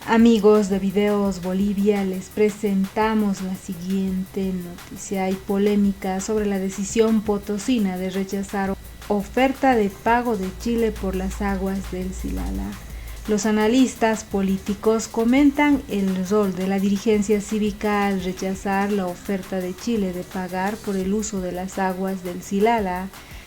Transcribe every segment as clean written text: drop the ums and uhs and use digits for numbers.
Amigos de Videos Bolivia, les presentamos la siguiente noticia. Hay polémica sobre la decisión potosina de rechazar oferta de pago de Chile por las aguas del Silala. Los analistas políticos comentan el rol de la dirigencia cívica al rechazar la oferta de Chile de pagar por el uso de las aguas del Silala,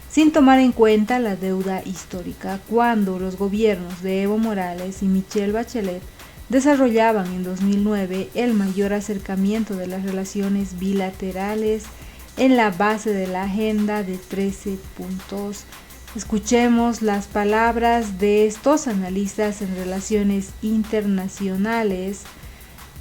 sin tomar en cuenta la deuda histórica, cuando los gobiernos de Evo Morales y Michelle Bachelet desarrollaban en 2009 el mayor acercamiento de las relaciones bilaterales en la base de la agenda de 13 puntos. Escuchemos las palabras de estos analistas en relaciones internacionales,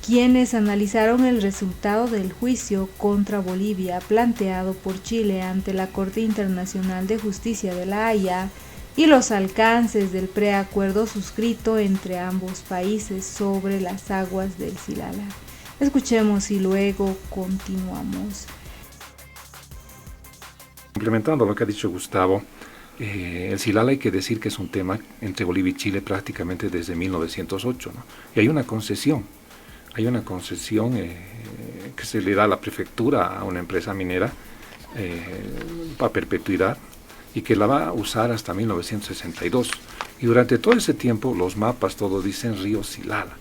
quienes analizaron el resultado del juicio contra Bolivia planteado por Chile ante la Corte Internacional de Justicia de La Haya y los alcances del preacuerdo suscrito entre ambos países sobre las aguas del Silala. Escuchemos y luego continuamos. Complementando lo que ha dicho Gustavo, el Silala hay que decir que es un tema entre Bolivia y Chile prácticamente desde 1908, ¿no? Y hay una concesión que se le da a la prefectura a una empresa minera a perpetuidad, y que la va a usar hasta 1962. Y durante todo ese tiempo los mapas todos dicen río Silala.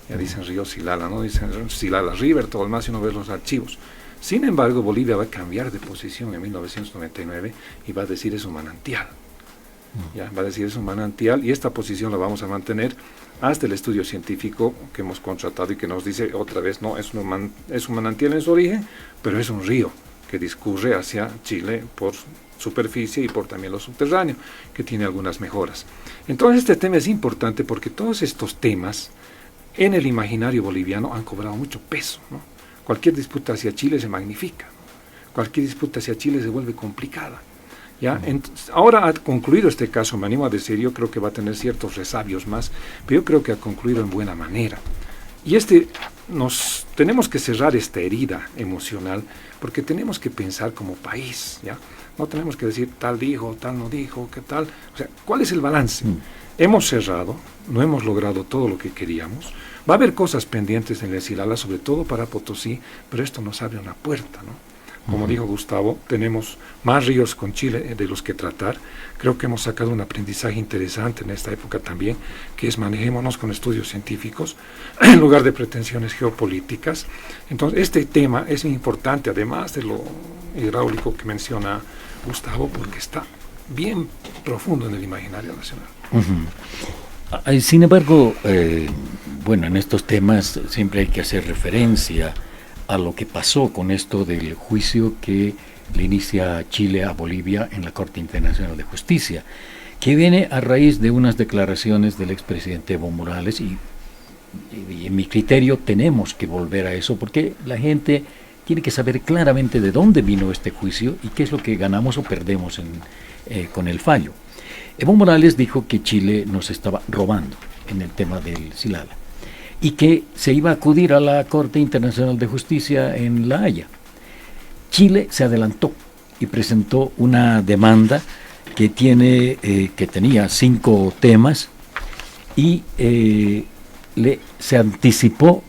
Ya dicen río Silala, no dicen Silala River, todo el más, si uno ve los archivos. Sin embargo, Bolivia va a cambiar de posición en 1999 y va a decir es un manantial. Ya, va a decir es un manantial, y esta posición la vamos a mantener hasta el estudio científico que hemos contratado y que nos dice otra vez, no, es un manantial en su origen, pero es un río que discurre hacia Chile por superficie y por también lo subterráneo, que tiene algunas mejoras. Entonces este tema es importante porque todos estos temas en el imaginario boliviano han cobrado mucho peso, ¿no? Cualquier disputa hacia Chile se magnifica, ¿no? Cualquier disputa hacia Chile se vuelve complicada, ¿ya? Ahora ha concluido este caso, me animo a decir, yo creo que va a tener ciertos resabios más, pero yo creo que ha concluido en buena manera. Y tenemos que cerrar esta herida emocional, porque tenemos que pensar como país, ¿ya? No tenemos que decir tal dijo, tal no dijo, qué tal. O sea, ¿cuál es el balance? Hemos cerrado, no hemos logrado todo lo que queríamos. Va a haber cosas pendientes en el Silala, sobre todo para Potosí, pero esto nos abre una puerta, ¿no? Como dijo Gustavo, tenemos más ríos con Chile de los que tratar. Creo que hemos sacado un aprendizaje interesante en esta época también, que es manejémonos con estudios científicos en lugar de pretensiones geopolíticas. Entonces, este tema es importante, además de lo hidráulico que menciona Gustavo, porque está bien profundo en el imaginario nacional. Sin embargo, bueno, en estos temas siempre hay que hacer referencia a lo que pasó con esto del juicio que le inicia Chile a Bolivia en la Corte Internacional de Justicia, que viene a raíz de unas declaraciones del expresidente Evo Morales, y en mi criterio tenemos que volver a eso, porque la gente tiene que saber claramente de dónde vino este juicio y qué es lo que ganamos o perdemos con el fallo. Evo Morales dijo que Chile nos estaba robando en el tema del Silala y que se iba a acudir a la Corte Internacional de Justicia en La Haya. Chile se adelantó y presentó una demanda que tenía 5 temas y se anticipó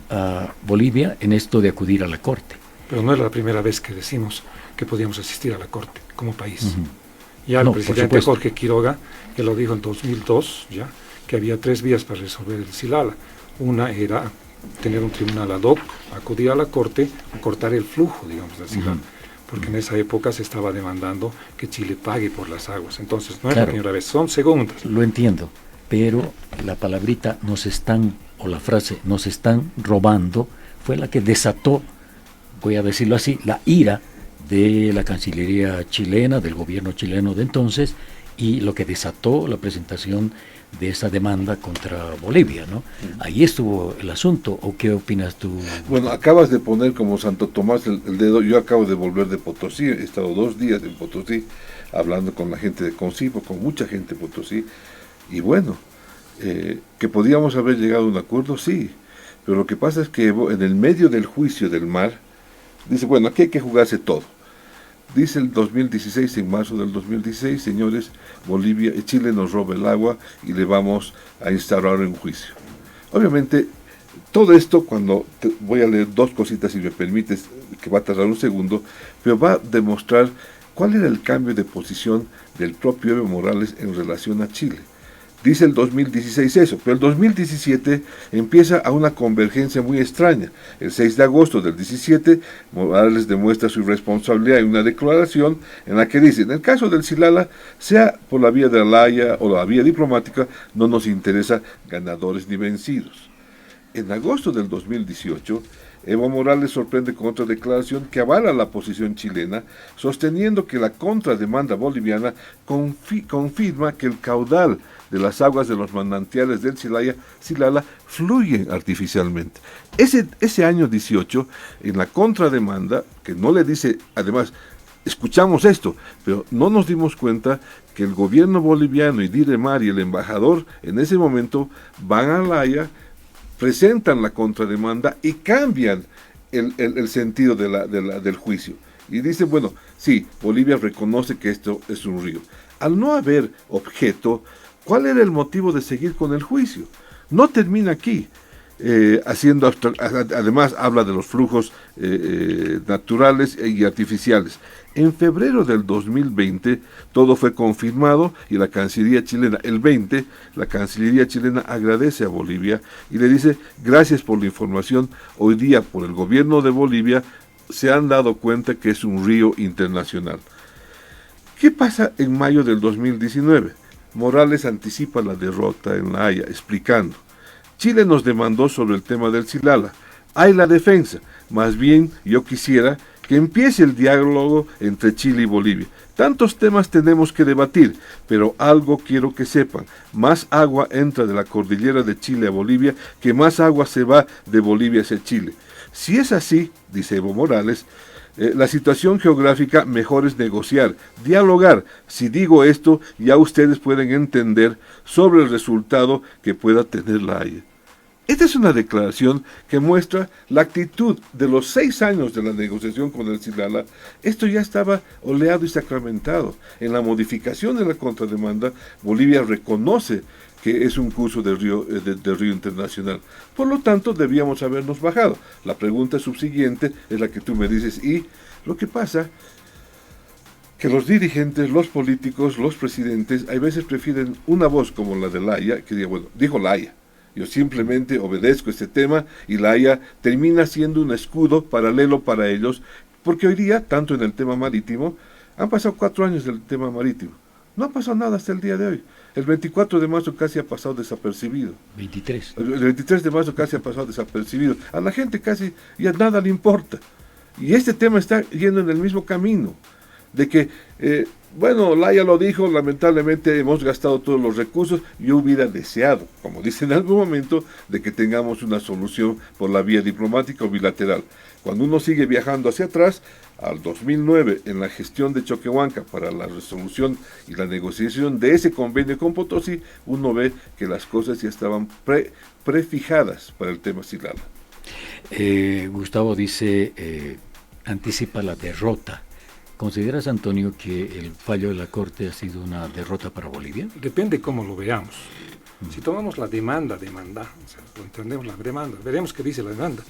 a Bolivia en esto de acudir a la Corte. Pero no es la primera vez que decimos que podíamos asistir a la Corte como país. Ya el presidente Jorge Quiroga, que lo dijo en 2002, ya, que había 3 vías para resolver el Silala. Una era tener un tribunal ad hoc, acudir a la Corte, cortar el flujo, digamos, del Silala, porque en esa época se estaba demandando que Chile pague por las aguas. Entonces, no es la primera vez, son segundas. Lo entiendo, pero la palabrita la frase nos están robando, fue la que desató, voy a decirlo así, la ira de la Cancillería chilena, del gobierno chileno de entonces, y lo que desató la presentación de esa demanda contra Bolivia, ¿no? Ahí estuvo el asunto, ¿o qué opinas tú? Bueno, acabas de poner como Santo Tomás el dedo. Yo acabo de volver de Potosí, he estado 2 días en Potosí, hablando con la gente de Concipo, con mucha gente de Potosí, y bueno, que podíamos haber llegado a un acuerdo, sí, pero lo que pasa es que en el medio del juicio del mar, dice, bueno, aquí hay que jugarse todo. Dice el 2016, en marzo del 2016, señores, Chile nos roba el agua y le vamos a instaurar un juicio. Obviamente, todo esto, voy a leer dos cositas, si me permites, que va a tardar un segundo, pero va a demostrar cuál era el cambio de posición del propio Evo Morales en relación a Chile. Dice el 2016 eso, pero el 2017 empieza a una convergencia muy extraña. El 6 de agosto del 17, Morales demuestra su irresponsabilidad en una declaración en la que dice: en el caso del Silala, sea por la vía de la Haya o la vía diplomática, no nos interesa ganadores ni vencidos. En agosto del 2018, Evo Morales sorprende con otra declaración que avala la posición chilena, sosteniendo que la contrademanda boliviana confirma que el caudal de las aguas de los manantiales del Silala fluyen artificialmente. Ese año 18, en la contrademanda, que no le dice, además, escuchamos esto, pero no nos dimos cuenta que el gobierno boliviano y Diremar y el embajador en ese momento van a La Haya, presentan la contrademanda y cambian el sentido del juicio. Y dicen, bueno, sí, Bolivia reconoce que esto es un río. Al no haber objeto, ¿cuál era el motivo de seguir con el juicio? No termina aquí. Además habla de los flujos naturales y artificiales. En febrero del 2020 todo fue confirmado y la Cancillería chilena, el 20, la Cancillería chilena agradece a Bolivia y le dice: gracias por la información, hoy día por el gobierno de Bolivia se han dado cuenta que es un río internacional. ¿Qué pasa en mayo del 2019? Morales anticipa la derrota en La Haya, explicando: Chile nos demandó sobre el tema del Silala. Hay la defensa. Más bien, yo quisiera que empiece el diálogo entre Chile y Bolivia. Tantos temas tenemos que debatir, pero algo quiero que sepan. Más agua entra de la cordillera de Chile a Bolivia que más agua se va de Bolivia hacia Chile. Si es así, dice Evo Morales, la situación geográfica mejor es negociar, dialogar. Si digo esto, ya ustedes pueden entender sobre el resultado que pueda tener La Haya. Esta es una declaración que muestra la actitud de los 6 años de la negociación con el Silala. Esto ya estaba oleado y sacramentado. En la modificación de la contrademanda, Bolivia reconoce que es un curso de río internacional. Por lo tanto, debíamos habernos bajado. La pregunta subsiguiente es la que tú me dices, y lo que pasa que los dirigentes, los políticos, los presidentes, a veces prefieren una voz como la de La Haya, que diga, bueno, dijo La Haya, yo simplemente obedezco este tema, y La Haya termina siendo un escudo paralelo para ellos, porque hoy día, tanto en el tema marítimo, han pasado 4 años del tema marítimo. No ha pasado nada hasta el día de hoy. El 24 de marzo casi ha pasado desapercibido. 23. El 23 de marzo casi ha pasado desapercibido. A la gente casi ya nada le importa. Y este tema está yendo en el mismo camino. De que, bueno, La Haya lo dijo, lamentablemente hemos gastado todos los recursos. Yo hubiera deseado, como dice en algún momento, de que tengamos una solución por la vía diplomática o bilateral. Cuando uno sigue viajando hacia atrás, al 2009, en la gestión de Choquehuanca para la resolución y la negociación de ese convenio con Potosí, uno ve que las cosas ya estaban prefijadas para el tema Silala. Gustavo dice, anticipa la derrota. ¿Consideras, Antonio, que el fallo de la Corte ha sido una derrota para Bolivia? Depende cómo lo veamos. Si tomamos la demanda, o sea, entendemos la demanda, veremos qué dice la demanda.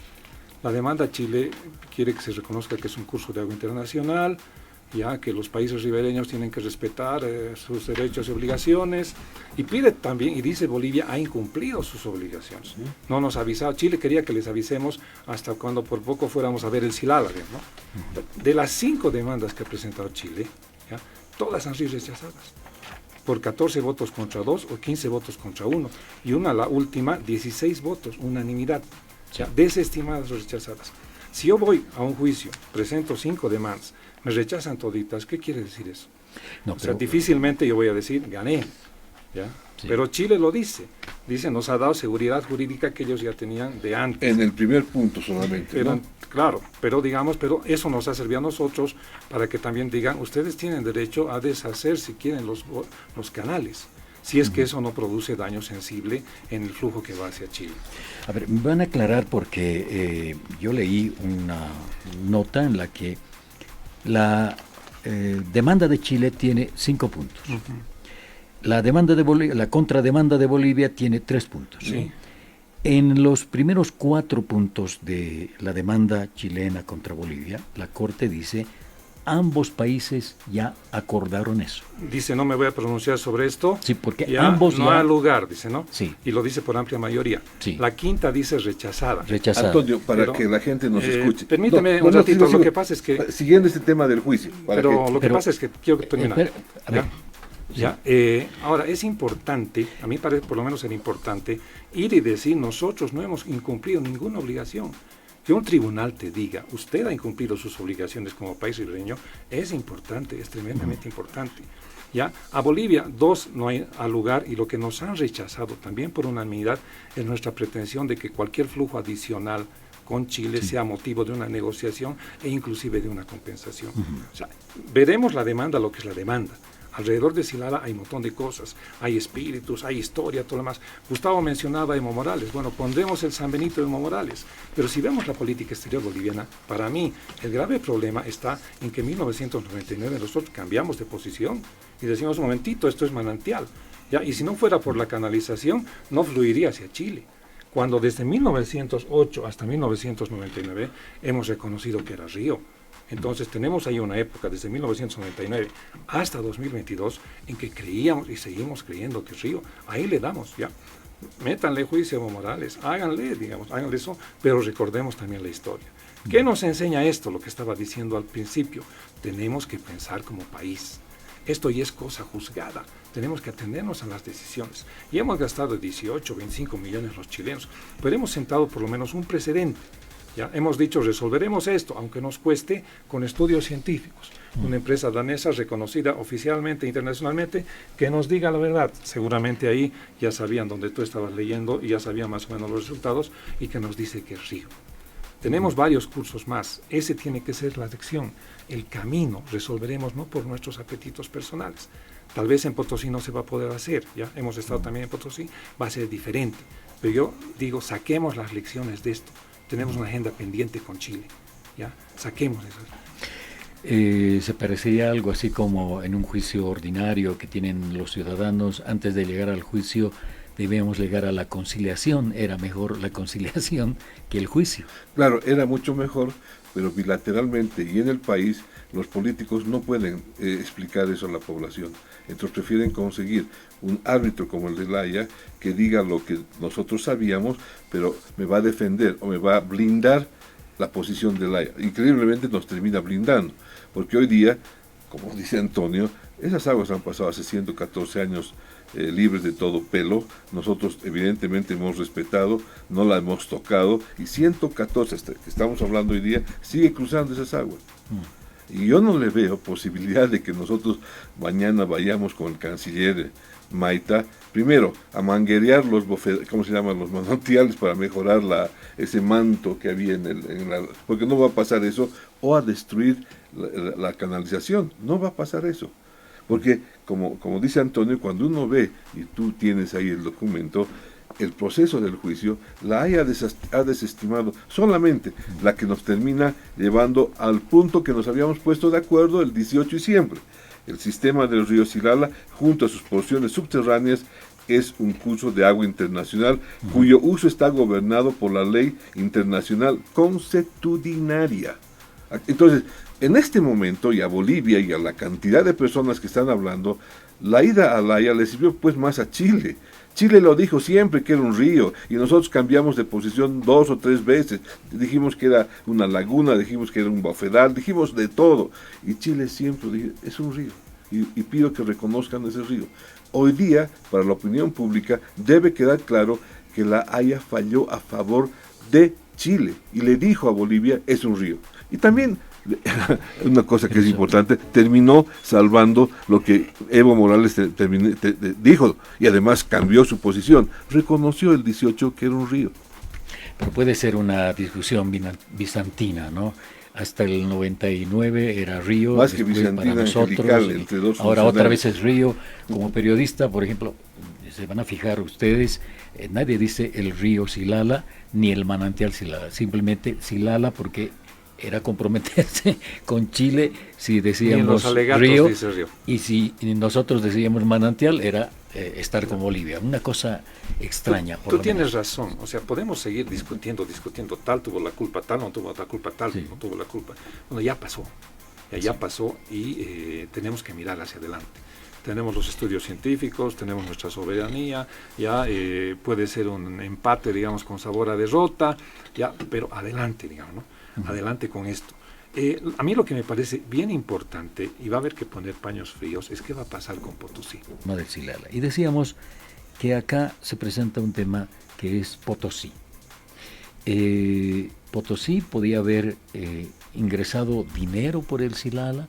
La demanda, Chile quiere que se reconozca que es un curso de agua internacional, ya que los países ribereños tienen que respetar sus derechos y obligaciones, y pide también, y dice Bolivia ha incumplido sus obligaciones. No nos ha avisado, Chile quería que les avisemos hasta cuando por poco fuéramos a ver el Silala, ¿no? De las 5 demandas que ha presentado Chile, ¿ya? Todas han sido rechazadas, por 14 votos contra 2 o 15 votos contra 1, y la última, 16 votos, unanimidad. Ya, desestimadas o rechazadas. Si yo voy a un juicio, presento 5 demandas, me rechazan toditas, ¿qué quiere decir eso? No, o sea, difícilmente yo voy a decir, gané, ¿ya? Sí. Pero Chile lo dice, nos ha dado seguridad jurídica que ellos ya tenían de antes. En el primer punto solamente, pero, ¿no? Claro, pero eso nos ha servido a nosotros para que también digan, ustedes tienen derecho a deshacer si quieren los canales, si es que eso no produce daño sensible en el flujo que va hacia Chile. A ver, me van a aclarar porque yo leí una nota en la que la demanda de Chile tiene 5 puntos. La demanda de la contrademanda de Bolivia tiene 3 puntos. Sí. En los primeros 4 puntos de la demanda chilena contra Bolivia, la Corte dice, ambos países ya acordaron eso. Dice, no me voy a pronunciar sobre esto. Sí, porque ya ambos no ya... hay lugar, dice, ¿no? Sí. Y lo dice por amplia mayoría. Sí. La quinta dice rechazada. Rechazada. Antonio, para Pero, que la gente nos escuche. Permíteme un ratito, lo que pasa es que... Siguiendo este tema del juicio. Lo que pasa es que quiero que termine. A ver. ¿Ya? Ahora, es importante, a mí parece por lo menos ser importante, ir y decir, nosotros no hemos incumplido ninguna obligación. Que un tribunal te diga, usted ha incumplido sus obligaciones como país ribereño, es importante, es tremendamente importante. ¿Ya? A Bolivia, 2 no hay lugar, y lo que nos han rechazado también por unanimidad es nuestra pretensión de que cualquier flujo adicional con Chile sea motivo de una negociación e inclusive de una compensación. O sea, veremos la demanda, lo que es la demanda. Alrededor de Silala hay un montón de cosas, hay espíritus, hay historia, todo lo demás. Gustavo mencionaba a Evo Morales, bueno, pondremos el San Benito de Evo Morales, pero si vemos la política exterior boliviana, para mí el grave problema está en que en 1999 nosotros cambiamos de posición y decimos, un momentito, esto es manantial, ¿ya? Y si no fuera por la canalización, no fluiría hacia Chile. Cuando desde 1908 hasta 1999 hemos reconocido que era río. Entonces tenemos ahí una época, desde 1999 hasta 2022, en que creíamos y seguimos creyendo que es río. Ahí le damos, ya. Métanle juicio a Evo Morales, háganle eso, pero recordemos también la historia. ¿Qué nos enseña esto? Lo que estaba diciendo al principio. Tenemos que pensar como país. Esto ya es cosa juzgada. Tenemos que atendernos a las decisiones. Y hemos gastado 18, 25 millones los chilenos, pero hemos sentado por lo menos un precedente. Ya hemos dicho, resolveremos esto, aunque nos cueste, con estudios científicos. Una empresa danesa reconocida oficialmente, internacionalmente, que nos diga la verdad. Seguramente ahí ya sabían donde tú estabas leyendo y ya sabían más o menos los resultados, y que nos dice que es río. Tenemos varios cursos más. Ese tiene que ser la lección. El camino resolveremos no por nuestros apetitos personales. Tal vez en Potosí no se va a poder hacer. Ya hemos estado también en Potosí, va a ser diferente. Pero yo digo, saquemos las lecciones de esto. Tenemos una agenda pendiente con Chile, ¿ya? Saquemos eso. Se parecería algo así como en un juicio ordinario que tienen los ciudadanos. Antes de llegar al juicio debemos llegar a la conciliación. Era mejor la conciliación que el juicio. Claro, era mucho mejor, pero bilateralmente y en el país los políticos no pueden explicar eso a la población. Entonces prefieren conseguir un árbitro como el de La Haya que diga lo que nosotros sabíamos, pero me va a defender o me va a blindar la posición de La Haya. Increíblemente nos termina blindando, porque hoy día, como dice Antonio, esas aguas han pasado hace 114 años libres de todo pelo. Nosotros evidentemente hemos respetado, no la hemos tocado, y 114, hasta que estamos hablando hoy día, sigue cruzando esas aguas. Y yo no le veo posibilidad de que nosotros mañana vayamos con el canciller Maita, primero, a manguerear los ¿cómo se llaman? Los manantiales para mejorar ese manto que había porque no va a pasar eso, o a destruir la canalización. No va a pasar eso. Porque, como dice Antonio, cuando uno ve, y tú tienes ahí el documento, el proceso del juicio, La Haya ha desestimado solamente la que nos termina llevando al punto que nos habíamos puesto de acuerdo el 18 de diciembre. El sistema del río Silala, junto a sus porciones subterráneas, es un curso de agua internacional cuyo uso está gobernado por la ley internacional consuetudinaria. Entonces, en este momento, y a Bolivia y a la cantidad de personas que están hablando, la ida a La Haya le sirvió pues más a Chile. Chile lo dijo siempre que era un río, y nosotros cambiamos de posición 2 o 3 veces. Dijimos que era una laguna, dijimos que era un bofedal, dijimos de todo. Y Chile siempre dijo, es un río, y pido que reconozcan ese río. Hoy día, para la opinión pública, debe quedar claro que La Haya falló a favor de Chile, y le dijo a Bolivia, es un río. Y también, una cosa que es importante, terminó salvando lo que Evo Morales dijo, y además cambió su posición, reconoció el 18 que era un río. Pero puede ser una discusión bizantina, ¿no? Hasta el 99 era río, más que bizantina, para nosotros, entre dos ahora otra vez es río. Como periodista, por ejemplo, se van a fijar ustedes, nadie dice el río Silala ni el manantial Silala, simplemente Silala porque era comprometerse con Chile si Y en decíamos los alegatos río, dice río. y si nosotros decíamos manantial era estar con Bolivia. Una cosa extraña. Tú tienes razón, o sea, podemos seguir discutiendo, tal tuvo la culpa, tal no tuvo la culpa, tal Sí. no tuvo la culpa. Bueno, ya pasó, ya pasó y tenemos que mirar hacia adelante. Tenemos los estudios científicos, tenemos nuestra soberanía, ya puede ser un empate, digamos, con sabor a derrota, ya, pero adelante, digamos, ¿no? Adelante con esto. A mí lo que me parece bien importante, y va a haber que poner paños fríos, es qué va a pasar con Potosí. Del Silala. Y decíamos que acá se presenta un tema que es Potosí. Potosí podía haber ingresado dinero por el Silala,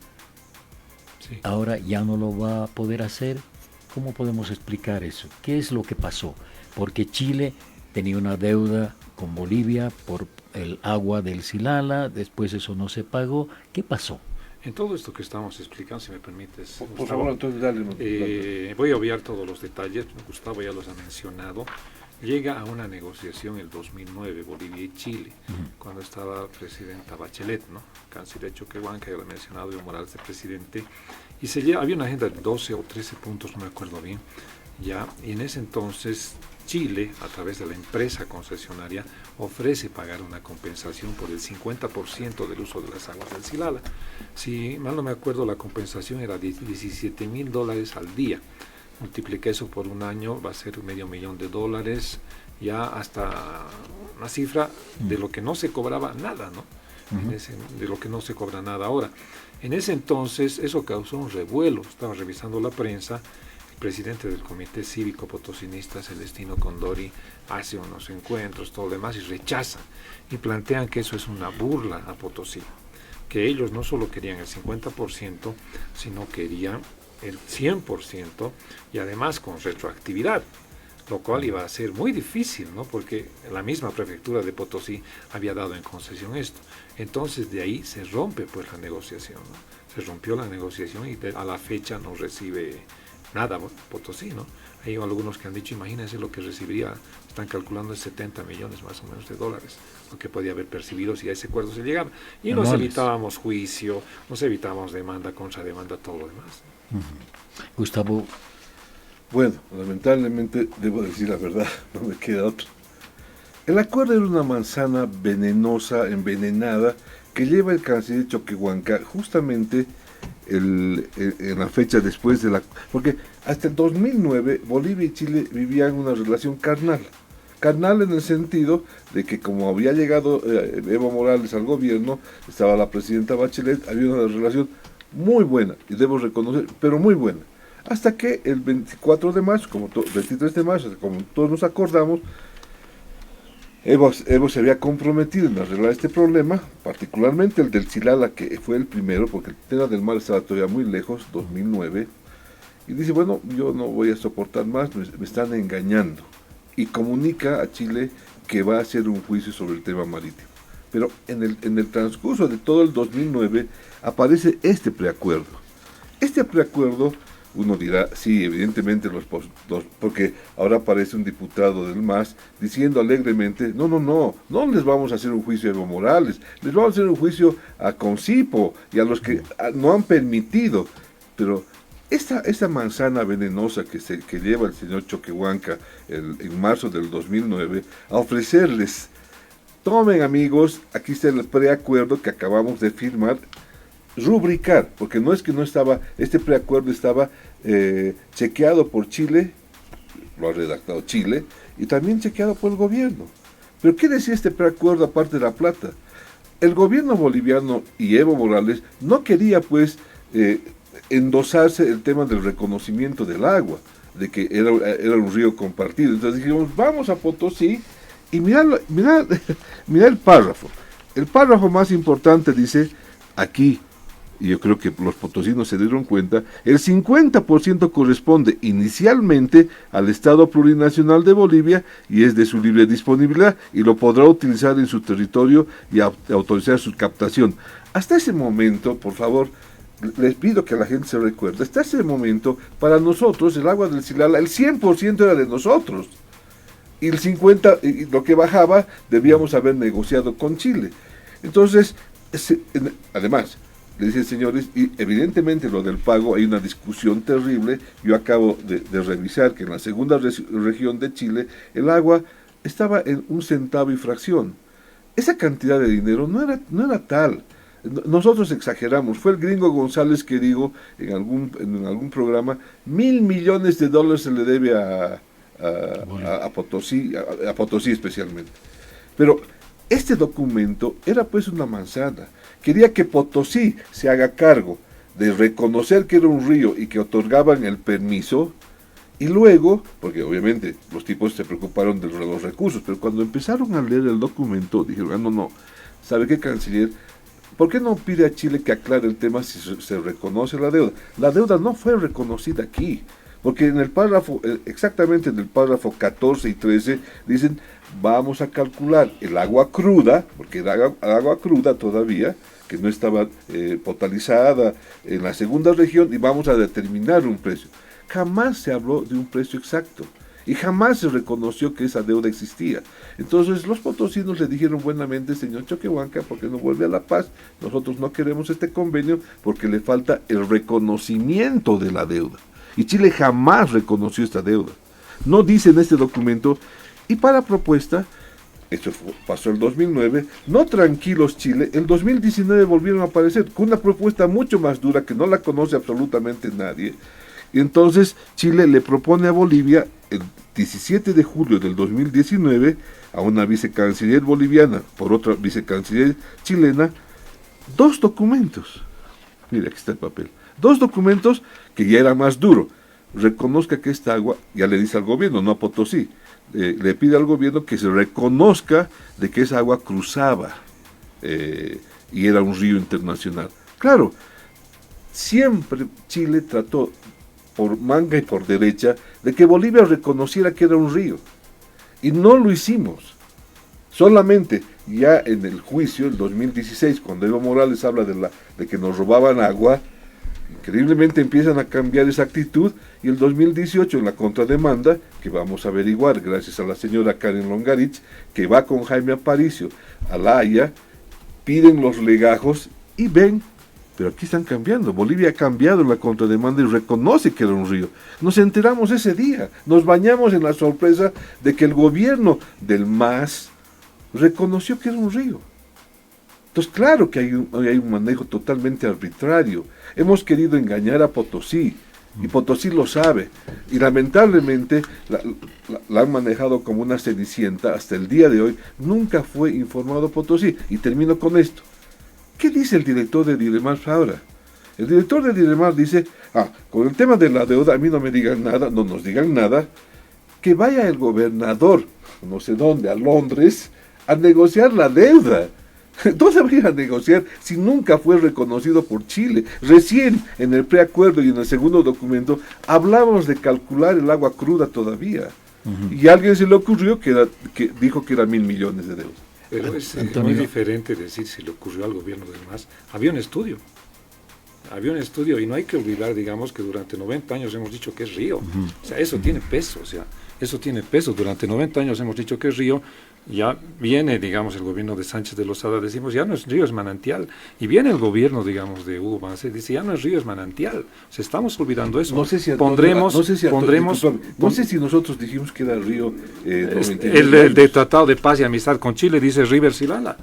Sí. ahora ya no lo va a poder hacer. ¿Cómo podemos explicar eso? ¿Qué es lo que pasó? Porque Chile tenía una deuda con Bolivia por el agua del Silala, después eso no se pagó. ¿Qué pasó? En todo esto que estamos explicando, si me permites, Por Gustavo, favor, entonces dale. voy a obviar todos los detalles, Gustavo ya los ha mencionado. Llega a una negociación el 2009, Bolivia y Chile, cuando estaba presidenta Bachelet, ¿no? Canciller Choquehuanca, ya lo he mencionado, Evo Morales de presidente, y había una agenda de 12 o 13 puntos, no me acuerdo bien, ya, y en ese entonces Chile, a través de la empresa concesionaria, ofrece pagar una compensación por el 50% del uso de las aguas del Silala. Si mal no me acuerdo, la compensación era de $17,000 al día. Multiplica eso por un año, va a ser $500,000, ya hasta una cifra de lo que no se cobraba nada, ¿no? De lo que no se cobra nada ahora. En ese entonces eso causó un revuelo, estaba revisando la prensa, el presidente del Comité Cívico Potosinista, Celestino Condori, hace unos encuentros, todo lo demás, y rechazan, y plantean que eso es una burla a Potosí, que ellos no solo querían el 50%, sino querían el 100% y además con retroactividad, lo cual iba a ser muy difícil, ¿no? Porque la misma prefectura de Potosí había dado en concesión esto. Entonces de ahí se rompe pues la negociación, ¿no? Se rompió la negociación y a la fecha no recibe nada Potosí, ¿no? Hay algunos que han dicho, imagínense lo que recibiría, están calculando en 70 millones más o menos de dólares, lo que podía haber percibido si a ese acuerdo se llegaba. Y nos evitábamos juicio, nos evitábamos demanda, contrademanda, todo lo demás. Gustavo. Bueno, lamentablemente debo decir la verdad, no me queda otra. El acuerdo era una manzana venenosa, envenenada, que lleva el canciller Choquehuanca justamente en la fecha después de la... Porque hasta el 2009 Bolivia y Chile vivían una relación carnal. Carnal en el sentido de que como había llegado Evo Morales al gobierno, estaba la presidenta Bachelet, había una relación muy buena, y debo reconocer, pero muy buena. Hasta que el 24 de marzo, 23 de marzo, como todos nos acordamos, Evo se había comprometido en arreglar este problema, particularmente el del Silala, que fue el primero, porque el tema del mar estaba todavía muy lejos, 2009, y dice, bueno, yo no voy a soportar más, me están engañando, y comunica a Chile que va a hacer un juicio sobre el tema marítimo. Pero en el transcurso de todo el 2009 aparece este preacuerdo. Este preacuerdo, uno dirá, sí, evidentemente, porque ahora aparece un diputado del MAS diciendo alegremente, no les vamos a hacer un juicio a Evo Morales, les vamos a hacer un juicio a Concipo y a los que no han permitido. Pero esta manzana venenosa que lleva el señor Choquehuanca en marzo del 2009 a ofrecerles, tomen amigos, aquí está el preacuerdo que acabamos de firmar, rubricar, porque no es que no estaba, este preacuerdo estaba chequeado por Chile, lo ha redactado Chile, y también chequeado por el gobierno. Pero ¿qué decía este preacuerdo aparte de la plata? El gobierno boliviano y Evo Morales no quería pues endosarse el tema del reconocimiento del agua, de que era un río compartido. Entonces dijimos, vamos a Potosí, y mira el párrafo. El párrafo más importante dice, aquí, y yo creo que los potosinos se dieron cuenta, el 50% corresponde inicialmente al Estado Plurinacional de Bolivia y es de su libre disponibilidad y lo podrá utilizar en su territorio y autorizar su captación. Hasta ese momento, por favor, les pido que la gente se recuerde, hasta ese momento, para nosotros, el agua del Silala, el 100% era de nosotros. Y el 50%, y lo que bajaba, debíamos haber negociado con Chile. Entonces, Además, le dicen, señores, y evidentemente lo del pago hay una discusión terrible. Yo acabo de revisar que en la segunda región de Chile el agua estaba en 1 centavo y fracción. Esa cantidad de dinero no era tal. Nosotros exageramos. Fue el gringo González que dijo en algún programa, $1.000 millones se le debe a Potosí especialmente. Pero este documento era pues una manzana. Quería que Potosí se haga cargo de reconocer que era un río y que otorgaban el permiso, y luego, porque obviamente los tipos se preocuparon de los recursos, pero cuando empezaron a leer el documento, dijeron, no, ¿sabe qué, canciller? ¿Por qué no pide a Chile que aclare el tema si se reconoce la deuda? La deuda no fue reconocida aquí, porque en el párrafo, exactamente en el párrafo 14 y 13, dicen, vamos a calcular el agua cruda, porque era agua cruda todavía, que no estaba potabilizada en la segunda región, y vamos a determinar un precio. Jamás se habló de un precio exacto, y jamás se reconoció que esa deuda existía. Entonces los potosinos le dijeron buenamente, señor Choquehuanca, ¿por qué no vuelve a La Paz? Nosotros no queremos este convenio porque le falta el reconocimiento de la deuda. Y Chile jamás reconoció esta deuda. No dice en este documento, y para propuesta, esto pasó el 2009, no tranquilos Chile, el 2019 volvieron a aparecer con una propuesta mucho más dura que no la conoce absolutamente nadie. Y entonces Chile le propone a Bolivia el 17 de julio del 2019 a una vicecanciller boliviana por otra vicecanciller chilena 2 documentos. Mira, aquí está el papel. 2 documentos que ya era más duro. Reconozca que esta agua, ya le dice al gobierno, no a Potosí, le pide al gobierno que se reconozca de que esa agua cruzaba y era un río internacional. Claro, siempre Chile trató por manga y por derecha de que Bolivia reconociera que era un río, y no lo hicimos. Solamente ya en el juicio, el 2016, cuando Evo Morales habla de que nos robaban agua, increíblemente empiezan a cambiar esa actitud, y el 2018 en la contrademanda, que vamos a averiguar gracias a la señora Karen Longarich, que va con Jaime Aparicio a La Haya, piden los legajos y ven, pero aquí están cambiando. Bolivia ha cambiado en la contrademanda y reconoce que era un río. Nos enteramos ese día, nos bañamos en la sorpresa de que el gobierno del MAS reconoció que era un río. Entonces, claro que hay un manejo totalmente arbitrario. Hemos querido engañar a Potosí, y Potosí lo sabe, y lamentablemente la han manejado como una cenicienta. Hasta el día de hoy nunca fue informado Potosí. Y termino con esto. ¿Qué dice el director de Diremar ahora? El director de Diremar dice, con el tema de la deuda, a mí no me digan nada, no nos digan nada, que vaya el gobernador, no sé dónde, a Londres, a negociar la deuda. ¿Dónde va a ir a negociar si nunca fue reconocido por Chile? Recién en el preacuerdo y en el segundo documento hablábamos de calcular el agua cruda todavía. Y a alguien se le ocurrió que dijo que era 1.000 millones de deuda. Pero es muy diferente decir si le ocurrió al gobierno del MAS. Había un estudio, y no hay que olvidar, digamos, que durante 90 años hemos dicho que es río. O sea, eso tiene peso, Durante 90 años hemos dicho que es río. Ya viene, digamos, el gobierno de Sánchez de Lozada, decimos, ya no es río, es manantial. Y viene el gobierno, digamos, de Hugo Banse, dice, ya no es río, es manantial. O sea, estamos olvidando eso. No sé si nosotros dijimos que era río. El de Tratado de Paz y Amistad con Chile dice River Silala.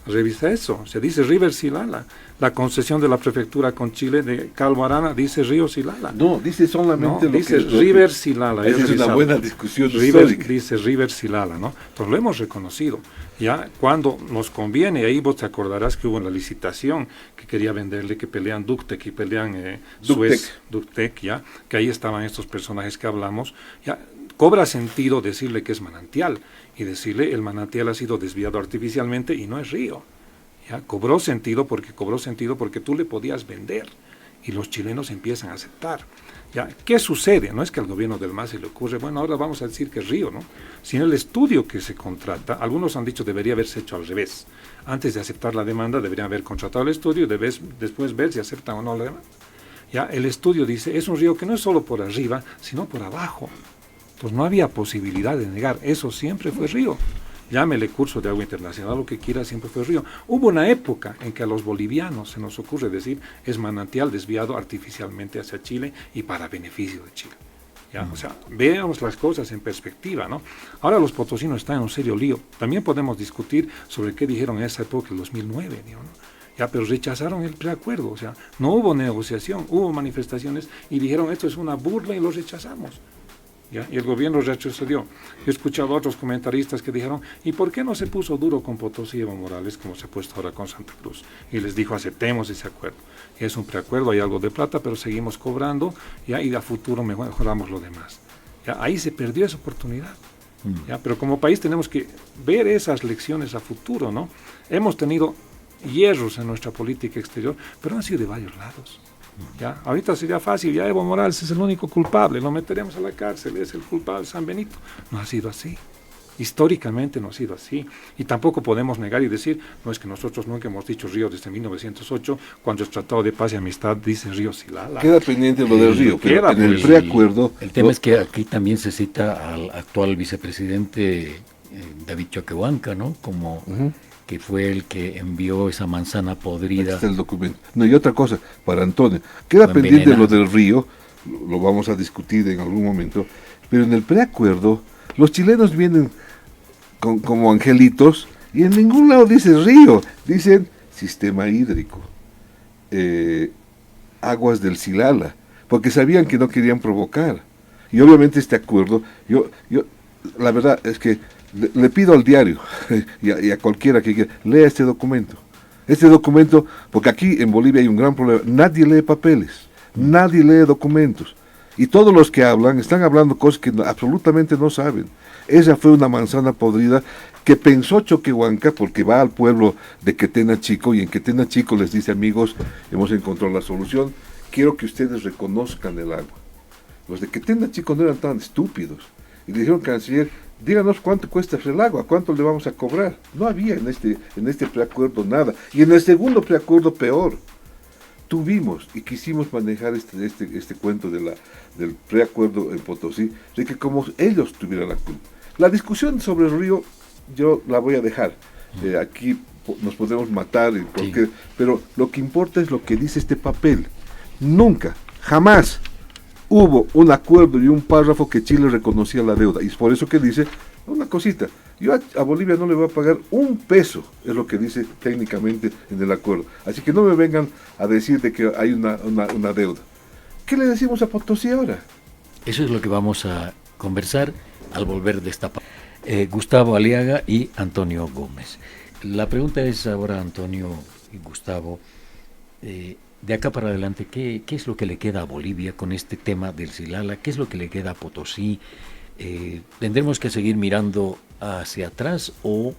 Revisa eso, se dice River Silala. La concesión de la prefectura con Chile de Calvo Arana dice Río Silala. No, dice solamente dice River Silala. Esa es una buena discusión histórica. Dice River Silala, ¿no? Entonces lo hemos reconocido. Ya cuando nos conviene, ahí vos te acordarás que hubo en la licitación que quería venderle, que pelean Ductec y pelean Ductec, ya, que ahí estaban estos personajes que hablamos, ya cobra sentido decirle que es manantial y decirle el manantial ha sido desviado artificialmente y no es río. Ya cobró sentido porque tú le podías vender y los chilenos empiezan a aceptar. Ya, ¿qué sucede? No es que al gobierno del MAS se le ocurre, bueno, ahora vamos a decir que es río, ¿no? Sino el estudio que se contrata, algunos han dicho debería haberse hecho al revés. Antes de aceptar la demanda deberían haber contratado el estudio y después ver si aceptan o no la demanda. Ya, el estudio dice, es un río que no es solo por arriba, sino por abajo. Entonces no había posibilidad de negar, eso siempre fue río. llámele curso de agua internacional, lo que quiera, siempre fue río. Hubo una época en que a los bolivianos se nos ocurre decir es manantial desviado artificialmente hacia Chile y para beneficio de Chile. ¿Ya? O sea, veamos las cosas en perspectiva, ¿no? Ahora los potosinos están en un serio lío. También podemos discutir sobre qué dijeron en esa época, el 2009, ¿no? Ya, pero rechazaron el preacuerdo, o sea, no hubo negociación, hubo manifestaciones y dijeron esto es una burla y lo rechazamos. ¿Ya? Y el gobierno retrocedió. Yo he escuchado a otros comentaristas que dijeron, ¿y por qué no se puso duro con Potosí y Evo Morales como se ha puesto ahora con Santa Cruz? Y les dijo, aceptemos ese acuerdo. Y es un preacuerdo, hay algo de plata, pero seguimos cobrando, ¿ya? Y a futuro mejoramos lo demás. ¿Ya? Ahí se perdió esa oportunidad. ¿Ya? Pero como país tenemos que ver esas lecciones a futuro, ¿no? Hemos tenido hierros en nuestra política exterior, pero han sido de varios lados. ¿Ya? Ahorita sería fácil, ya Evo Morales es el único culpable, lo meteremos a la cárcel, es el culpable San Benito. No ha sido así. Históricamente no ha sido así. Y tampoco podemos negar y decir, no es que nosotros nunca hemos dicho Río desde 1908, cuando el Tratado de Paz y Amistad dice Río Silala. Queda pendiente lo del Río, pero en el preacuerdo... El tema es que aquí también se cita al actual vicepresidente David Choquehuanca, ¿no? Como... que fue el que envió esa manzana podrida. Este es el documento. No, y otra cosa, para Antonio, queda pendiente lo del Río, lo vamos a discutir en algún momento, pero en el preacuerdo, los chilenos vienen como angelitos, y en ningún lado dice río, dicen sistema hídrico, aguas del Silala, porque sabían que no querían provocar. Y obviamente este acuerdo, yo la verdad es que le pido al diario y a cualquiera que quiera, lea este documento. Este documento, porque aquí en Bolivia hay un gran problema, nadie lee papeles, nadie lee documentos. Y todos los que hablan, están hablando cosas que absolutamente no saben. Esa fue una manzana podrida que pensó Choquehuanca, porque va al pueblo de Quetena Chico, y en Quetena Chico les dice, amigos, hemos encontrado la solución, quiero que ustedes reconozcan el agua. Los de Quetena Chico no eran tan estúpidos. Y le dijeron, canciller, díganos cuánto cuesta el agua, cuánto le vamos a cobrar. No había en este preacuerdo nada. Y en el segundo preacuerdo peor. Tuvimos y quisimos manejar este cuento del preacuerdo en Potosí, de que como ellos tuvieran la culpa. La discusión sobre el río yo la voy a dejar. Aquí nos podemos matar, pero lo que importa es lo que dice este papel. Nunca, jamás hubo un acuerdo y un párrafo que Chile reconocía la deuda, y es por eso que dice una cosita, yo a Bolivia no le voy a pagar un peso, es lo que dice técnicamente en el acuerdo, así que no me vengan a decir de que hay una deuda. ¿Qué le decimos a Potosí ahora? Eso es lo que vamos a conversar al volver de esta parte. Gustavo Aliaga y Antonio Gómez. La pregunta es ahora, Antonio y Gustavo, de acá para adelante, ¿qué es lo que le queda a Bolivia con este tema del Silala? ¿Qué es lo que le queda a Potosí? ¿Tendremos que seguir mirando hacia atrás o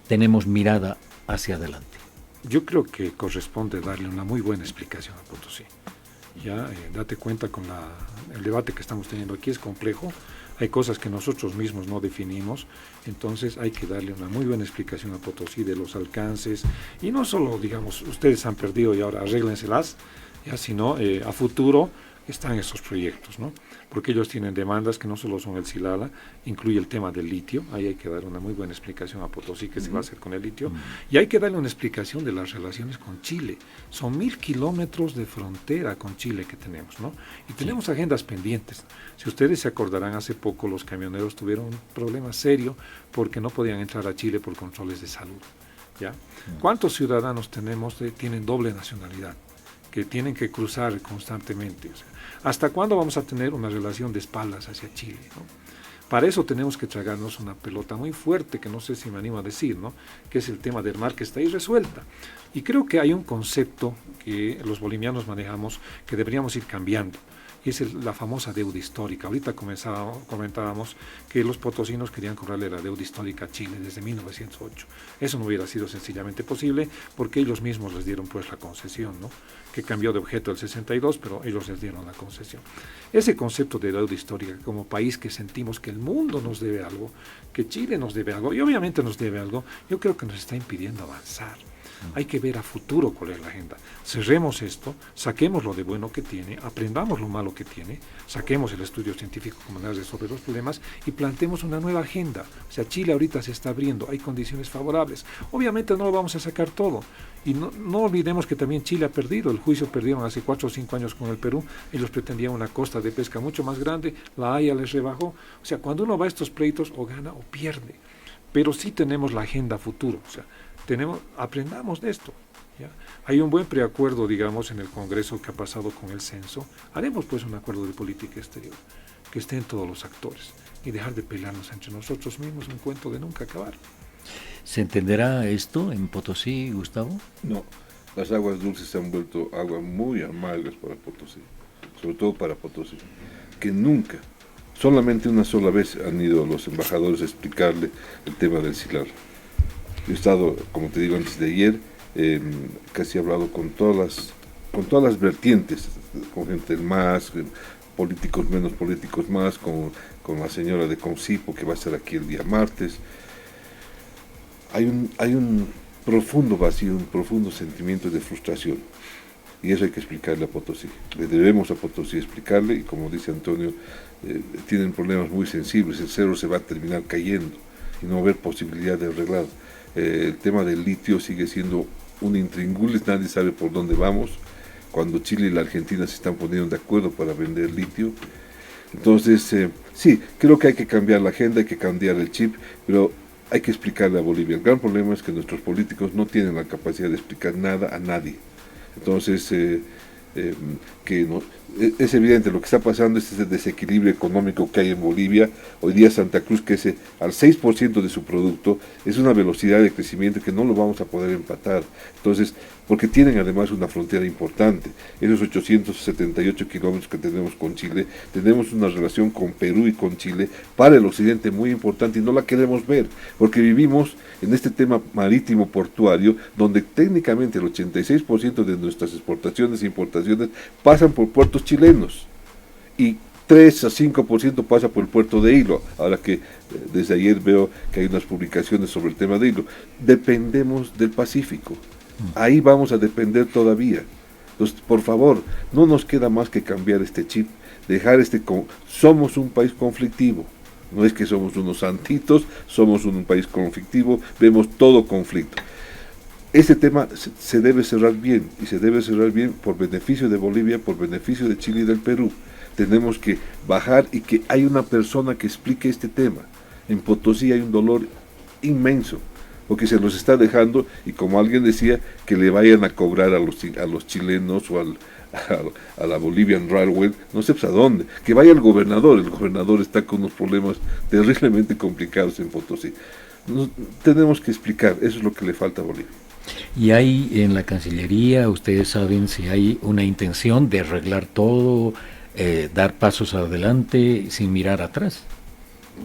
tenemos mirada hacia adelante? Yo creo que corresponde darle una muy buena explicación a Potosí. Ya, date cuenta con el debate que estamos teniendo aquí es complejo, hay cosas que nosotros mismos no definimos, entonces hay que darle una muy buena explicación a Potosí de los alcances, y no solo, digamos, ustedes han perdido y ahora arréglenselas, ya, sino a futuro están estos proyectos, ¿no? Porque ellos tienen demandas que no solo son el Silala, incluye el tema del litio, ahí hay que dar una muy buena explicación a Potosí, qué se va a hacer con el litio, y hay que darle una explicación de las relaciones con Chile. Son 1000 kilómetros de frontera con Chile que tenemos, ¿no? Y tenemos agendas pendientes. Si ustedes se acordarán, hace poco los camioneros tuvieron un problema serio porque no podían entrar a Chile por controles de salud, ¿ya? ¿Cuántos ciudadanos tenemos tienen doble nacionalidad, que tienen que cruzar constantemente? O sea, ¿hasta cuándo vamos a tener una relación de espaldas hacia Chile, ¿no? Para eso tenemos que tragarnos una pelota muy fuerte, que no sé si me animo a decir, ¿no? Que es el tema del mar, que está ahí resuelta. Y creo que hay un concepto que los bolivianos manejamos que deberíamos ir cambiando. Y es la famosa deuda histórica. Ahorita comentábamos que los potosinos querían cobrarle la deuda histórica a Chile desde 1908. Eso no hubiera sido sencillamente posible porque ellos mismos les dieron pues la concesión, ¿no? Que cambió de objeto el 62, pero ellos les dieron la concesión. Ese concepto de deuda histórica, como país que sentimos que el mundo nos debe algo, que Chile nos debe algo, y obviamente nos debe algo, yo creo que nos está impidiendo avanzar. Hay que ver a futuro cuál es la agenda. Cerremos esto, saquemos lo de bueno que tiene, aprendamos lo malo que tiene, saquemos el estudio científico como manera de resolver los problemas y planteemos una nueva agenda. O sea, Chile ahorita se está abriendo, hay condiciones favorables. Obviamente no lo vamos a sacar todo. Y no olvidemos que también Chile ha perdido, el juicio perdieron hace 4 o 5 años con el Perú, ellos pretendían una costa de pesca mucho más grande, la Haya les rebajó. O sea, cuando uno va a estos pleitos o gana o pierde. Pero sí tenemos la agenda futuro, o sea, aprendamos de esto. ¿Ya? Hay un buen preacuerdo, digamos, en el Congreso que ha pasado con el censo. Haremos pues un acuerdo de política exterior, que estén todos los actores, y dejar de pelearnos entre nosotros mismos, un cuento de nunca acabar. ¿Se entenderá esto en Potosí, Gustavo? No, las aguas dulces se han vuelto aguas muy amargas para Potosí, sobre todo para Potosí, que nunca, solamente una sola vez han ido los embajadores a explicarle el tema del Silar. Yo he estado, como te digo antes de ayer, casi he hablado con todas las vertientes, con gente del MAS, políticos menos, políticos más, con la señora de Concipo que va a estar aquí el día martes. Hay un profundo vacío, un profundo sentimiento de frustración, y eso hay que explicarle a Potosí. Le debemos a Potosí explicarle, y como dice Antonio, tienen problemas muy sensibles, el cerro se va a terminar cayendo y no va a haber posibilidad de arreglar. El tema del litio sigue siendo un intríngulis, nadie sabe por dónde vamos, cuando Chile y la Argentina se están poniendo de acuerdo para vender litio. Entonces, sí, creo que hay que cambiar la agenda, hay que cambiar el chip, pero hay que explicarle a Bolivia. El gran problema es que nuestros políticos no tienen la capacidad de explicar nada a nadie. Entonces, es evidente lo que está pasando, es ese desequilibrio económico que hay en Bolivia. Hoy día Santa Cruz crece al 6% de su producto, es una velocidad de crecimiento que no lo vamos a poder empatar. Entonces, porque tienen además una frontera importante, esos 878 kilómetros que tenemos con Chile, tenemos una relación con Perú y con Chile para el occidente muy importante y no la queremos ver, porque vivimos en este tema marítimo portuario, donde técnicamente el 86% de nuestras exportaciones e importaciones pasan por puertos chilenos, y 3 a 5% pasa por el puerto de Hilo. Ahora que desde ayer veo que hay unas publicaciones sobre el tema de Hilo, dependemos del Pacífico. Ahí vamos a depender todavía. Entonces, por favor, no nos queda más que cambiar este chip, dejar somos un país conflictivo, no es que somos unos santitos, somos un país conflictivo, vemos todo conflicto. Este tema se debe cerrar bien, y se debe cerrar bien por beneficio de Bolivia, por beneficio de Chile y del Perú. Tenemos que bajar y que hay una persona que explique este tema. En Potosí hay un dolor inmenso, porque se los está dejando, y como alguien decía, que le vayan a cobrar a los chilenos o a la Bolivian Railway, no sé pues a dónde, que vaya el gobernador está con unos problemas terriblemente complicados en Potosí. Tenemos que explicar, eso es lo que le falta a Bolivia. Y hay en la Cancillería, ustedes saben si hay una intención de arreglar todo, dar pasos adelante sin mirar atrás.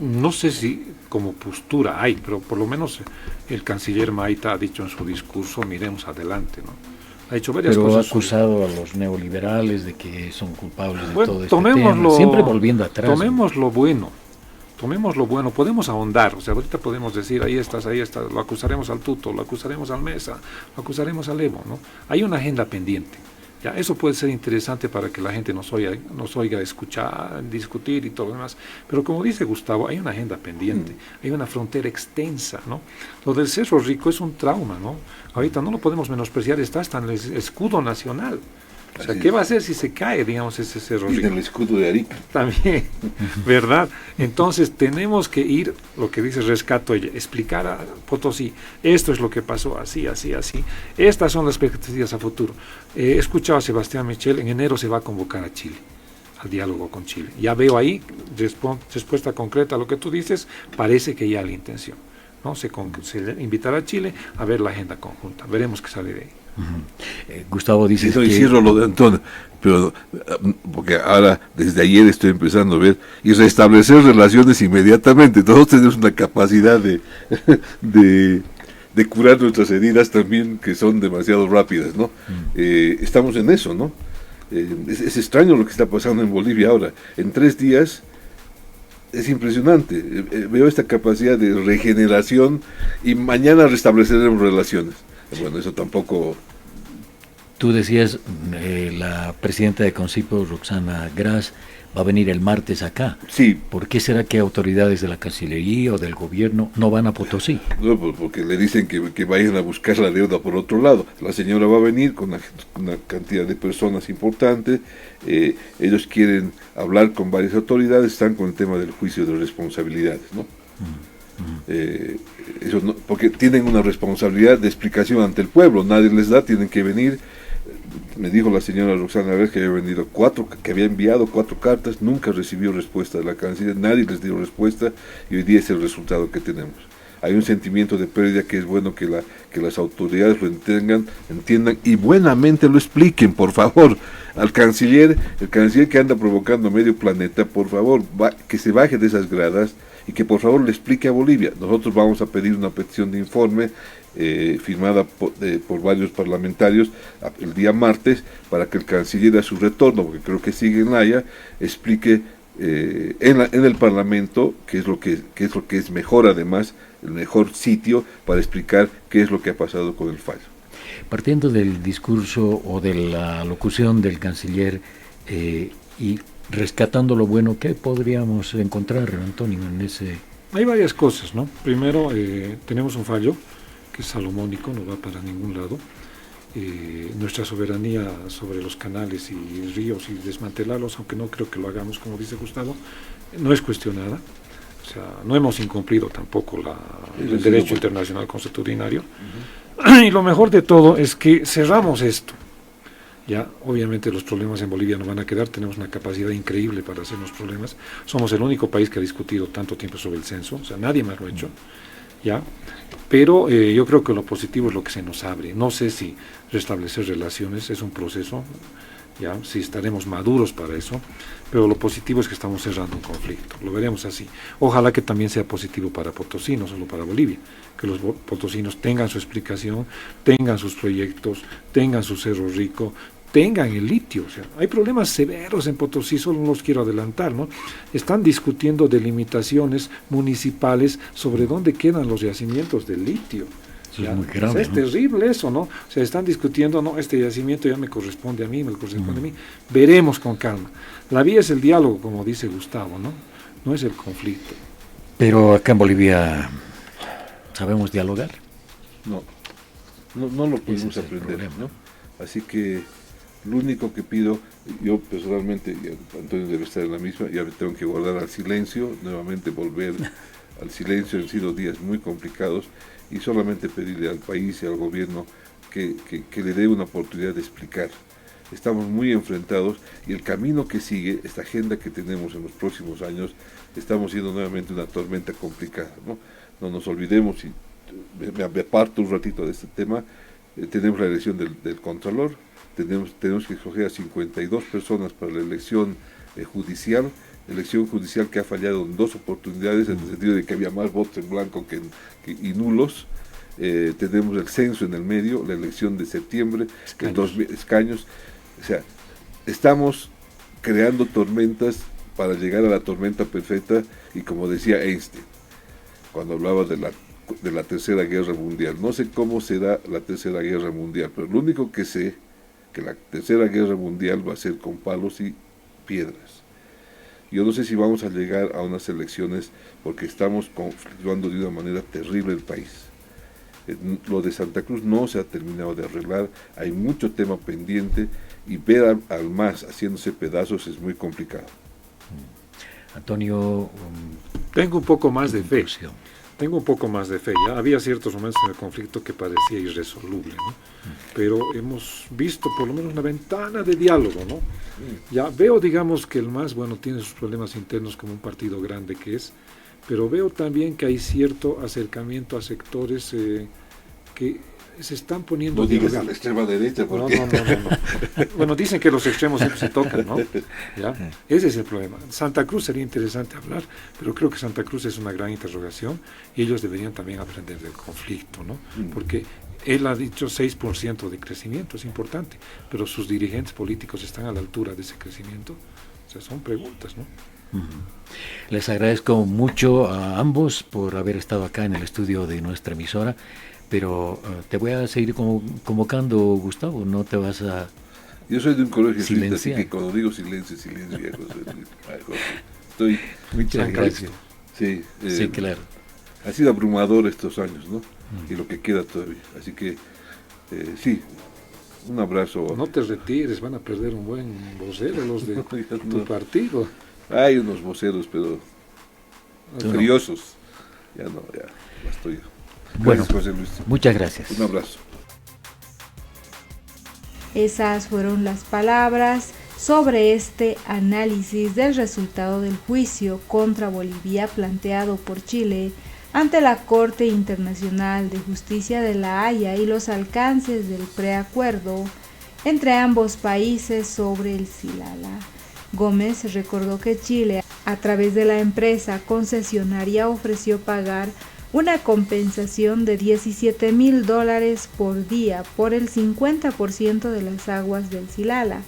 No sé si como postura hay, pero por lo menos el canciller Maita ha dicho en su discurso, miremos adelante, ¿no? Ha hecho varias cosas. Pero ha acusado a los neoliberales de que son culpables de todo este tema, siempre volviendo atrás. Tomemos lo bueno, podemos ahondar, o sea, ahorita podemos decir, ahí estás, lo acusaremos al Tuto, lo acusaremos al Mesa, lo acusaremos al Evo, ¿no? Hay una agenda pendiente. Ya, eso puede ser interesante para que la gente nos oiga escuchar, discutir y todo lo demás. Pero como dice Gustavo, hay una agenda pendiente, hay una frontera extensa, ¿no? Lo del Cerro Rico es un trauma, ¿no? Ahorita no lo podemos menospreciar, está hasta en el escudo nacional. O sea, ¿qué va a hacer si se cae, digamos, ese Cerro Rico? Y en el escudo de Arica. También, ¿verdad? Entonces tenemos que ir, lo que dice Rescato, explicar a Potosí, esto es lo que pasó, así, así, así. Estas son las perspectivas a futuro. He escuchado a Sebastián Michel, en enero se va a convocar a Chile, al diálogo con Chile. Ya veo ahí, respuesta concreta a lo que tú dices, parece que ya hay la intención, ¿no? Se invitará a Chile a ver la agenda conjunta, veremos qué sale de ahí. Gustavo dice que... Y cierro lo de Antonio, pero porque ahora desde ayer estoy empezando a ver y restablecer relaciones inmediatamente. Todos tenemos una capacidad de curar nuestras heridas también, que son demasiado rápidas, ¿no? Estamos en eso, ¿no? Es extraño lo que está pasando en Bolivia ahora. En 3 días es impresionante. Veo esta capacidad de regeneración, y mañana restableceremos relaciones. Bueno, eso tampoco... Tú decías, la presidenta de Concipo, Roxana Gras, va a venir el martes acá. Sí. ¿Por qué será que autoridades de la Cancillería o del gobierno no van a Potosí? No, pues porque le dicen que vayan a buscar la deuda por otro lado. La señora va a venir con una cantidad de personas importantes. Ellos quieren hablar con varias autoridades, están con el tema del juicio de responsabilidades, ¿no? Eso no, porque tienen una responsabilidad de explicación ante el pueblo, nadie les da, tienen que venir. Me dijo la señora Roxana Gras que había enviado 4 cartas, nunca recibió respuesta de la Cancillería, nadie les dio respuesta y hoy día es el resultado que tenemos. Hay un sentimiento de pérdida que es bueno que las autoridades lo entiendan y buenamente lo expliquen, por favor. El canciller que anda provocando medio planeta, por favor, que se baje de esas gradas y que por favor le explique a Bolivia. Nosotros vamos a pedir una petición de informe firmada por varios parlamentarios el día martes para que el canciller a su retorno, porque creo que sigue en La Haya, explique en el Parlamento qué es lo que es mejor, además el mejor sitio para explicar qué es lo que ha pasado con el fallo. Partiendo del discurso o de la locución del canciller y rescatando lo bueno, ¿qué podríamos encontrar, Antonio, en ese...? Hay varias cosas, ¿no? Primero, tenemos un fallo que es salomónico, no va para ningún lado. Nuestra soberanía sobre los canales y ríos y desmantelarlos, aunque no creo que lo hagamos como dice Gustavo, no es cuestionada. O sea, no hemos incumplido tampoco el derecho internacional consuetudinario. Y lo mejor de todo es que cerramos esto. Ya, obviamente los problemas en Bolivia no van a quedar, tenemos una capacidad increíble para hacernos problemas. Somos el único país que ha discutido tanto tiempo sobre el censo, o sea, nadie más lo ha hecho. ¿Ya? Pero yo creo que lo positivo es lo que se nos abre. No sé si restablecer relaciones es un proceso, ya, si estaremos maduros para eso, pero lo positivo es que estamos cerrando un conflicto, lo veremos así. Ojalá que también sea positivo para Potosí, no solo para Bolivia, que los potosinos tengan su explicación, tengan sus proyectos, tengan su Cerro Rico, tengan el litio. O sea, hay problemas severos en Potosí, solo no los quiero adelantar, ¿no? Están discutiendo delimitaciones municipales sobre dónde quedan los yacimientos del litio. Eso es muy grave, es ¿no? terrible eso, ¿no? O sea, están discutiendo, no, este yacimiento ya me corresponde a mí, me corresponde a mí. Veremos con calma. La vía es el diálogo, como dice Gustavo, ¿no? No es el conflicto. Pero acá en Bolivia, ¿sabemos dialogar? No lo pudimos aprender, ¿no? Así que lo único que pido, yo personalmente, y Antonio debe estar en la misma, ya me tengo que guardar al silencio, nuevamente volver al silencio. Han sido días muy complicados y solamente pedirle al país y al gobierno que le dé una oportunidad de explicar. Estamos muy enfrentados y el camino que sigue, esta agenda que tenemos en los próximos años, estamos siendo nuevamente una tormenta complicada, ¿no? No nos olvidemos, y me aparto un ratito de este tema, tenemos la elección del Contralor, tenemos que escoger a 52 personas para la elección judicial que ha fallado en 2 oportunidades, en el sentido de que había más votos en blanco y nulos. Tenemos el censo en el medio, la elección de septiembre, en 2 escaños. O sea, estamos creando tormentas para llegar a la tormenta perfecta, y como decía Einstein, cuando hablaba de la Tercera Guerra Mundial, no sé cómo será la Tercera Guerra Mundial, pero lo único que sé, que la Tercera Guerra Mundial va a ser con palos y piedras. Yo no sé si vamos a llegar a unas elecciones porque estamos conflictuando de una manera terrible el país. Lo de Santa Cruz no se ha terminado de arreglar, hay mucho tema pendiente y ver al MAS haciéndose pedazos es muy complicado. Antonio, tengo un poco más de fe. Tengo un poco más de fe. Ya había ciertos momentos en el conflicto que parecía irresoluble, ¿no? Pero hemos visto por lo menos una ventana de diálogo, ¿no? Ya veo, digamos, que el MAS, bueno, tiene sus problemas internos como un partido grande que es, pero veo también que hay cierto acercamiento a sectores que se están poniendo... No digas a la extrema derecha, porque... No. Bueno, dicen que los extremos siempre se tocan, ¿no? ¿Ya? Ese es el problema. Santa Cruz sería interesante hablar, pero creo que Santa Cruz es una gran interrogación y ellos deberían también aprender del conflicto, ¿no? Porque él ha dicho 6% de crecimiento, es importante, pero sus dirigentes políticos están a la altura de ese crecimiento. O sea, son preguntas, ¿no? Les agradezco mucho a ambos por haber estado acá en el estudio de nuestra emisora pero te voy a seguir convocando, Gustavo, no te vas a... Yo soy de un colegio jesuita, así silenciar. que cuando digo silencio, silencio, viejo. Estoy Muchas gracias. Sí, Sí, claro. ha sido abrumador estos años, ¿no? Y lo que queda todavía. Así que, sí, un abrazo. No te retires, van a perder un buen vocero los de No, ya tu no. partido. Hay unos voceros, pero Tú no. furiosos. Ya no, ya basta yo. Bueno, Gracias, José Luis. muchas gracias. Un abrazo. Esas fueron las palabras sobre este análisis del resultado del juicio contra Bolivia planteado por Chile ante la Corte Internacional de Justicia de La Haya y los alcances del preacuerdo entre ambos países sobre el Silala. Gómez recordó que Chile, a través de la empresa concesionaria, ofreció pagar una compensación de $17,000 por día por el 50% de las aguas del Silala.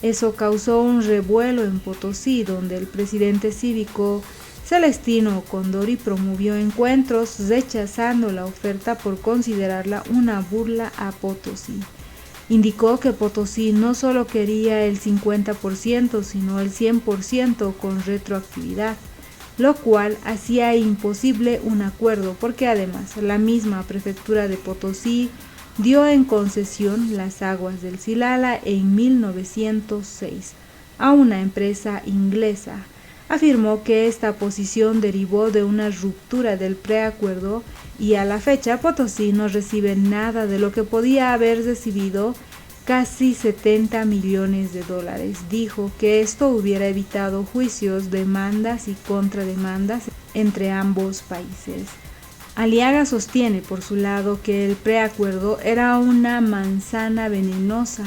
Eso causó un revuelo en Potosí, donde el presidente cívico Celestino Condori promovió encuentros rechazando la oferta por considerarla una burla a Potosí. Indicó que Potosí no solo quería el 50%, sino el 100% con retroactividad, lo cual hacía imposible un acuerdo porque además la misma prefectura de Potosí dio en concesión las aguas del Silala en 1906 a una empresa inglesa. Afirmó que esta posición derivó de una ruptura del preacuerdo y a la fecha Potosí no recibe nada de lo que podía haber recibido, casi $70 millones. Dijo que esto hubiera evitado juicios, demandas y contrademandas entre ambos países. Aliaga sostiene por su lado que el preacuerdo era una manzana venenosa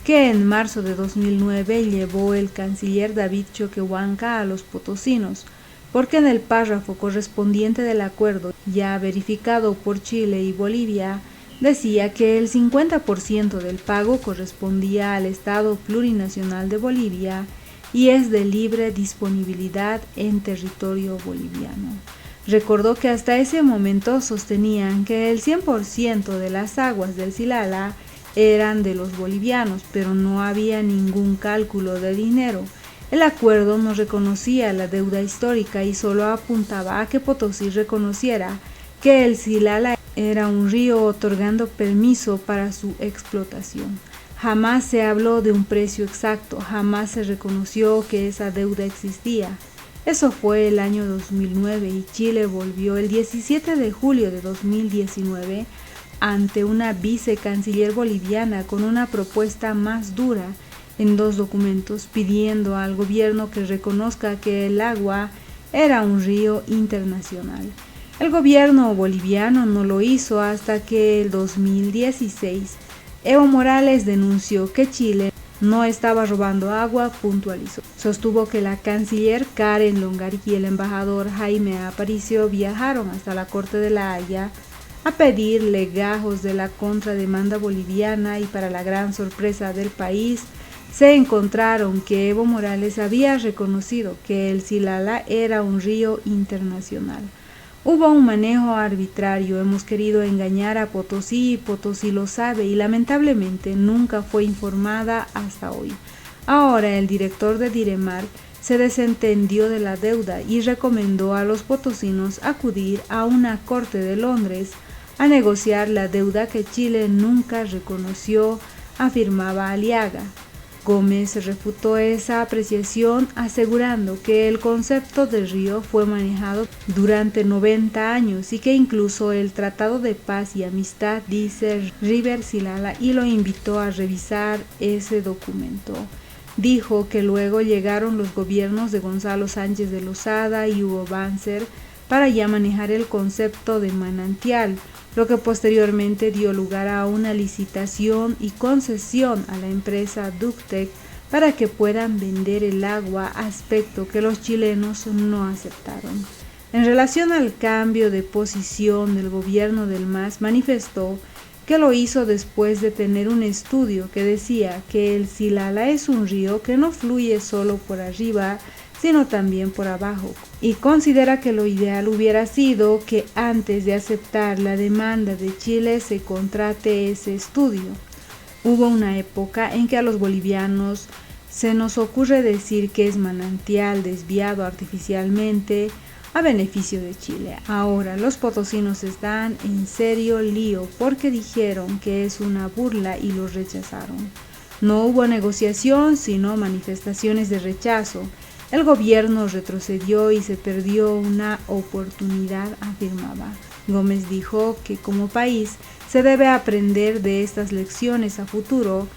que en marzo de 2009 llevó el canciller David Choquehuanca a los potosinos, porque en el párrafo correspondiente del acuerdo, ya verificado por Chile y Bolivia, decía que el 50% del pago correspondía al Estado Plurinacional de Bolivia y es de libre disponibilidad en territorio boliviano. Recordó que hasta ese momento sostenían que el 100% de las aguas del Silala eran de los bolivianos, pero no había ningún cálculo de dinero. El acuerdo no reconocía la deuda histórica y solo apuntaba a que Potosí reconociera que el Silala era un río, otorgando permiso para su explotación. Jamás se habló de un precio exacto, jamás se reconoció que esa deuda existía. Eso fue el año 2009 y Chile volvió el 17 de julio de 2019 ante una vicecanciller boliviana con una propuesta más dura en 2 documentos pidiendo al gobierno que reconozca que el agua era un río internacional. El gobierno boliviano no lo hizo hasta que el 2016 Evo Morales denunció que Chile no estaba robando agua, puntualizó. Sostuvo que la canciller Karen Longari y el embajador Jaime Aparicio viajaron hasta la Corte de La Haya a pedir legajos de la contrademanda boliviana y para la gran sorpresa del país se encontraron que Evo Morales había reconocido que el Silala era un río internacional. Hubo un manejo arbitrario, hemos querido engañar a Potosí y Potosí lo sabe y lamentablemente nunca fue informada hasta hoy. Ahora el director de Diremar se desentendió de la deuda y recomendó a los potosinos acudir a una corte de Londres a negociar la deuda que Chile nunca reconoció, afirmaba Aliaga. Gómez refutó esa apreciación asegurando que el concepto de río fue manejado durante 90 años y que incluso el Tratado de Paz y Amistad dice River Silala y lo invitó a revisar ese documento. Dijo que luego llegaron los gobiernos de Gonzalo Sánchez de Lozada y Hugo Banzer para ya manejar el concepto de manantial, lo que posteriormente dio lugar a una licitación y concesión a la empresa Ductec para que puedan vender el agua, aspecto que los chilenos no aceptaron. En relación al cambio de posición del gobierno del MAS, manifestó que lo hizo después de tener un estudio que decía que el Silala es un río que no fluye solo por arriba, sino también por abajo, y considera que lo ideal hubiera sido que antes de aceptar la demanda de Chile se contrate ese estudio. Hubo una época en que a los bolivianos se nos ocurre decir que es manantial desviado artificialmente a beneficio de Chile. Ahora los potosinos están en serio lío porque dijeron que es una burla y lo rechazaron. No hubo negociación, sino manifestaciones de rechazo. El gobierno retrocedió y se perdió una oportunidad, afirmaba. Gómez dijo que como país se debe aprender de estas lecciones a futuro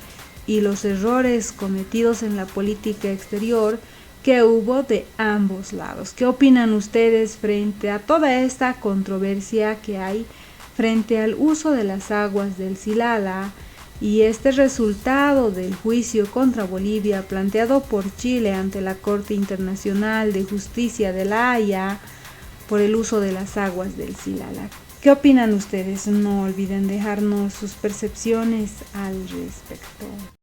y los errores cometidos en la política exterior que hubo de ambos lados. ¿Qué opinan ustedes frente a toda esta controversia que hay frente al uso de las aguas del Silala y este resultado del juicio contra Bolivia planteado por Chile ante la Corte Internacional de Justicia de La Haya por el uso de las aguas del Silala? ¿Qué opinan ustedes? No olviden dejarnos sus percepciones al respecto.